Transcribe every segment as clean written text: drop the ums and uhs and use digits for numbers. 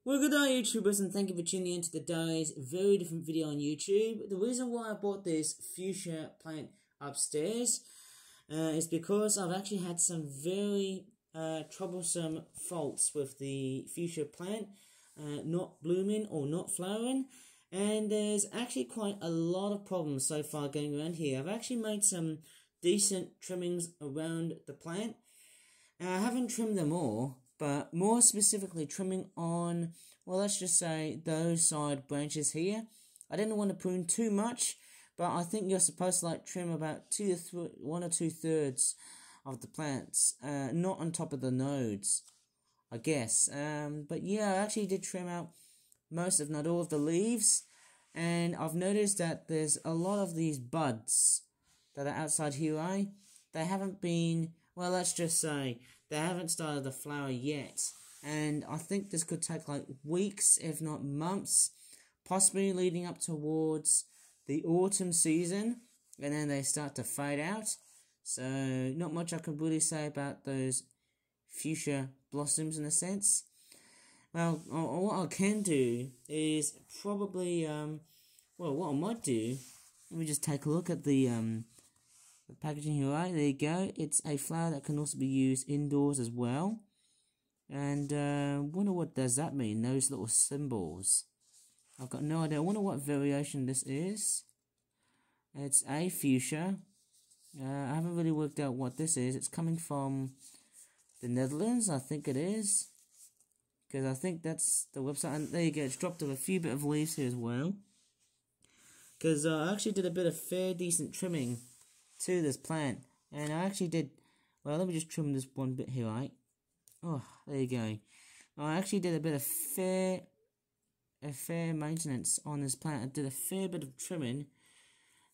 Well, good day, YouTubers, and thank you for tuning in to today's very different video on YouTube. The reason why I bought this fuchsia plant upstairs is because I've actually had some very troublesome faults with the fuchsia plant not blooming or not flowering, and there's actually quite a lot of problems so far going around here. I've actually made some decent trimmings around the plant. I haven't trimmed them all, but more specifically trimming on, well, let's just say those side branches here. I didn't want to prune too much, but I think you're supposed to trim about 1 or 2/3 of the plants, not on top of the nodes, I guess. But yeah, I actually did trim out most, if not all, of the leaves, and I've noticed that there's a lot of these buds that are outside here. They haven't been, well, let's just say they haven't started to flower yet, and I think this could take weeks, if not months, possibly leading up towards the autumn season, and then they start to fade out. So not much I can really say about those fuchsia blossoms in a sense. Well, what I can do is probably, well, what I might do, let me just take a look at the packaging here. There you go. It's a flower that can also be used indoors as well. And wonder what does that mean, those little symbols. I've got no idea. I wonder what variation this is. It's a fuchsia. I haven't really worked out what this is. It's coming from the Netherlands, I think it is, because I think that's the website. And there you go. It's dropped a few bit of leaves here as well, because I actually did a bit of fair decent trimming to this plant, and I actually did, well, let me just trim this one bit here, right? Oh, there you go. I actually did a bit of fair maintenance on this plant. I did a fair bit of trimming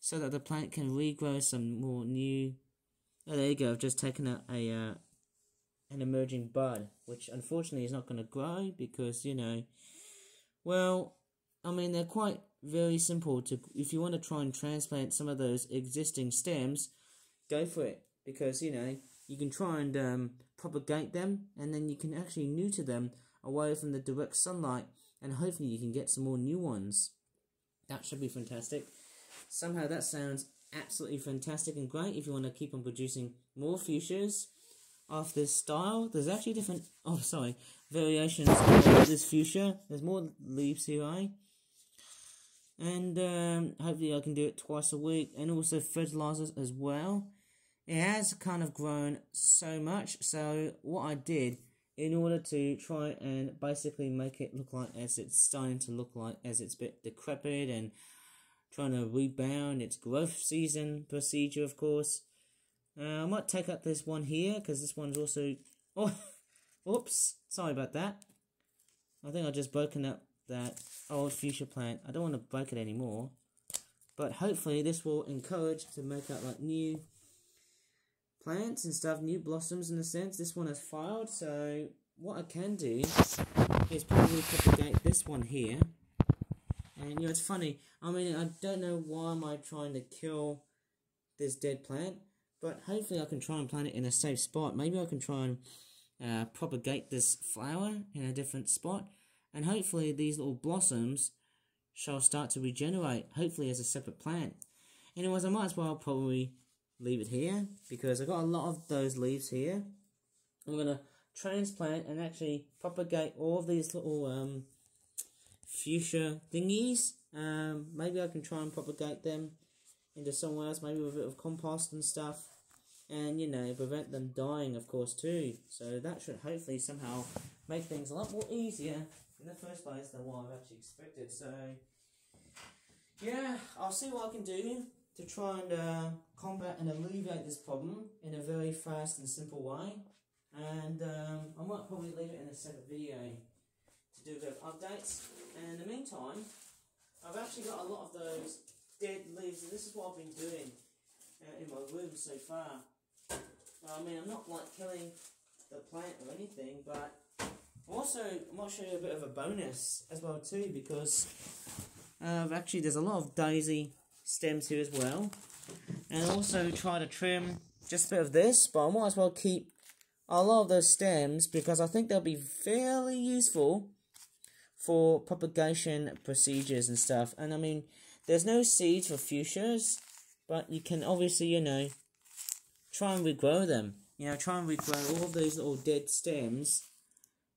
so that the plant can regrow some more new. Oh, there you go. I've just taken out an emerging bud, which unfortunately is not going to grow because, you know, well, I mean, they're quite very simple to, if you want to try and transplant some of those existing stems, go for it, because, you know, you can try and propagate them, and then you can actually neuter them away from the direct sunlight, and hopefully you can get some more new ones. That should be fantastic. Somehow that sounds absolutely fantastic and great if you want to keep on producing more fuchsias of this style. There's actually different, variations of this fuchsia. There's more leaves here, and hopefully I can do it twice a week, and also fertilizers as well. It has kind of grown so much, so what I did, in order to try and basically make it look like as it's starting to look like as it's a bit decrepit and trying to rebound its growth season procedure, of course, I might take out this one here, because this one's also, oh, oops, sorry about that. I think I've just broken up that old fuchsia plant. I don't want to break it anymore, but hopefully this will encourage to make out new plants and stuff, new blossoms in a sense. This one has failed, so what I can do is probably propagate this one here. And you know, it's funny, I mean, I don't know why am I trying to kill this dead plant, but hopefully I can try and plant it in a safe spot. Maybe I can try and propagate this flower in a different spot, and hopefully these little blossoms shall start to regenerate, hopefully as a separate plant. Anyways, I might as well probably leave it here, because I've got a lot of those leaves here. I'm going to transplant and actually propagate all of these little fuchsia thingies. Maybe I can try and propagate them into somewhere else, maybe with a bit of compost and stuff, and, you know, prevent them dying, of course, too. So that should hopefully somehow make things a lot more easier in the first place than what I've actually expected. So yeah, I'll see what I can do to try and combat and alleviate this problem in a very fast and simple way. And I might probably leave it in a separate video to do a bit of updates. And in the meantime, I've actually got a lot of those dead leaves, and this is what I've been doing in my room so far. I mean, I'm not killing the plant or anything, but also I might show you a bit of a bonus as well too, because actually there's a lot of daisy stems here as well, and also try to trim just a bit of this, but I might as well keep a lot of those stems because I think they'll be fairly useful for propagation procedures and stuff. And I mean, there's no seeds for fuchsias, but you can obviously, you know, try and regrow them. You know, try and regrow all of those little dead stems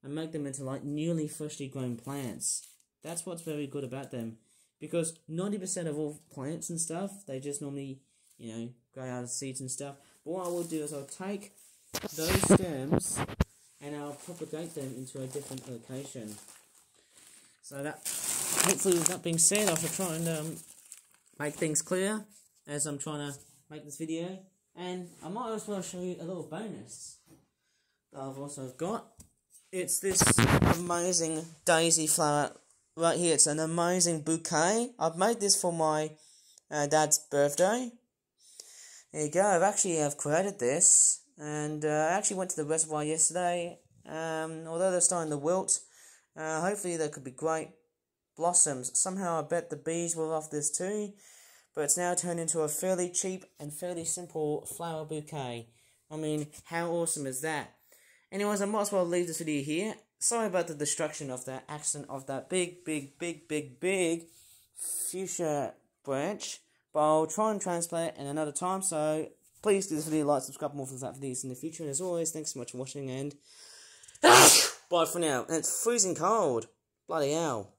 and make them into like newly freshly grown plants. That's what's very good about them. Because 90% of all plants and stuff, they just normally, you know, grow out of seeds and stuff. But what I will do is I'll take those stems and I'll propagate them into a different location. So that, hopefully with that being said, I shall try and make things clear as I'm trying to make this video. And I might as well show you a little bonus that I've also got. It's this amazing daisy flower right here. It's an amazing bouquet. I've made this for my dad's birthday. There you go. I've created this, and I actually went to the reservoir yesterday. Although they're starting to wilt, hopefully there could be great blossoms. Somehow I bet the bees will love this too. But it's now turned into a fairly cheap and fairly simple flower bouquet. I mean, how awesome is that? Anyways, I might as well leave this video here. Sorry about the destruction of that accident of that big fuchsia branch. But I'll try and transplant it in another time. So please do this video, like, subscribe for more for that videos in the future. And as always, thanks so much for watching and bye for now. And it's freezing cold. Bloody hell.